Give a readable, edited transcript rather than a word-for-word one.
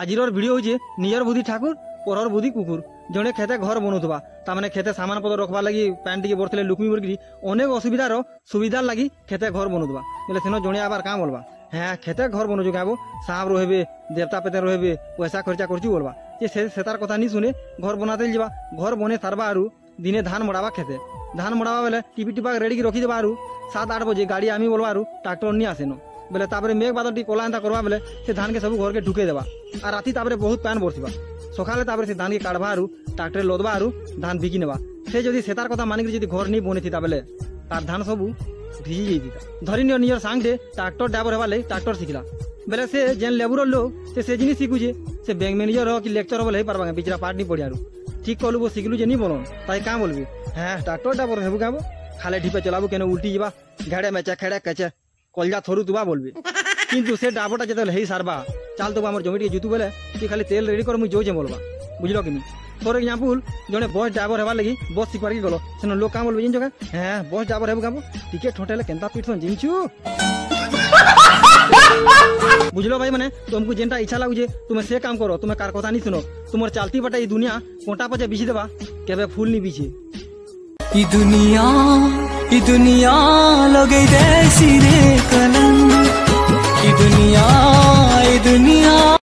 আজির video হচ্ছে নিজের বুদ্ধি ঠাকুর পরর বুদ্ধি কুকুর। জনে খেতে ঘর বনুথবা তার খেতে সামান পত্র রখবার লাগি প্যান্ট টিকে বর্তলে লুকমি বর্গি অনেক অসুবিধার সুবিধার লাগি খেতে ঘর বনুথবা বলে সেন জনে আবার কাঁ বলবা হ্যাঁ খেতে ঘর বনুছু গাবো সাপ রহবে দেবতা পেতে রহবে পয়সা খরচা করছি বলবা যে সেতার কথা নি শুনে ঘর বনাতে যাবা ঘর বনে সারবা আর দিনে ধান মড়াবা খেতে ধান মড়াবা বেলে টিপি টিপা রেডি রখি দেবা আর 7-8 বজে গাড়ি আমি বলবা আর ট্রাক্টর নিয়ে আসেন বেলে তারপরে মেঘ বাদলটি কলা এন্তা করবা বেলে সে ধানকে সব ঘরকে ঢুকে দেবা আর রাতি তারপরে বহুত প্যান বসিবা সকালে তারপরে সে ধানকে কাটবা আর ট্রাক্টরে লদবা আর ধান বিকি নেবা সে যদি সেতার কথা মানিকি যদি ঘর নিয়ে বনে থিতা বেলে তার ধান সবু ভিজি যাই দিতা ধরি নিও নিজের সাংটে ট্রাক্টর ড্রাইভর হবার লাগে ট্রাক্টর শিখলা বেলে সে যেন লেবুর লোক সে জিনিস শিখুছে সে ব্যাংক ম্যানেজর হোক কি লেকচর হলে হয়ে পারবা বিচরা পাঠ নি পড়ি আর ঠিক করলু শিখলু যে নি বলুন তাই কাঁ বলবি হ্যাঁ ট্রাক্টর ড্রাইভর হেবু গাবো খালে ঢিপে চলাবো কেন উল্টি যাবা ঘেড়ে মেচে খেড়ে কেচে কলজা থরু তুবা বলবি কিন্তু সে ড্রাইভরটা যেতে হেই সারবা চাল তবু আমার জমি টিকে জুতু বেলে তুই খালি তেল রেডি কর মুই যাউছে বলবা বুঝল কিনি ফর এক্সাম্পল জনে বস ড্রাইভর হবার লাগি বস শিখবার কি গল সেন লোক কাঁ বলবি জিনিস হ্যাঁ বস ড্রাইভর হেবু গাবো টিকেট ঠোঁটেলে কেনতা পিটছন জিনিছু বুঝলো ভাই মানে तुमको जेनटा इच्छा लाଗୁছে তুমি সে কাম করো তুমি কার কথা নি শুনো তোমার চালতি বাটা এই দুনিয়া কোটা পচে বিছি দেবা কেবে ফুল নি বিছে ई दुनिया लगे देसी रे कलंक ई दुनिया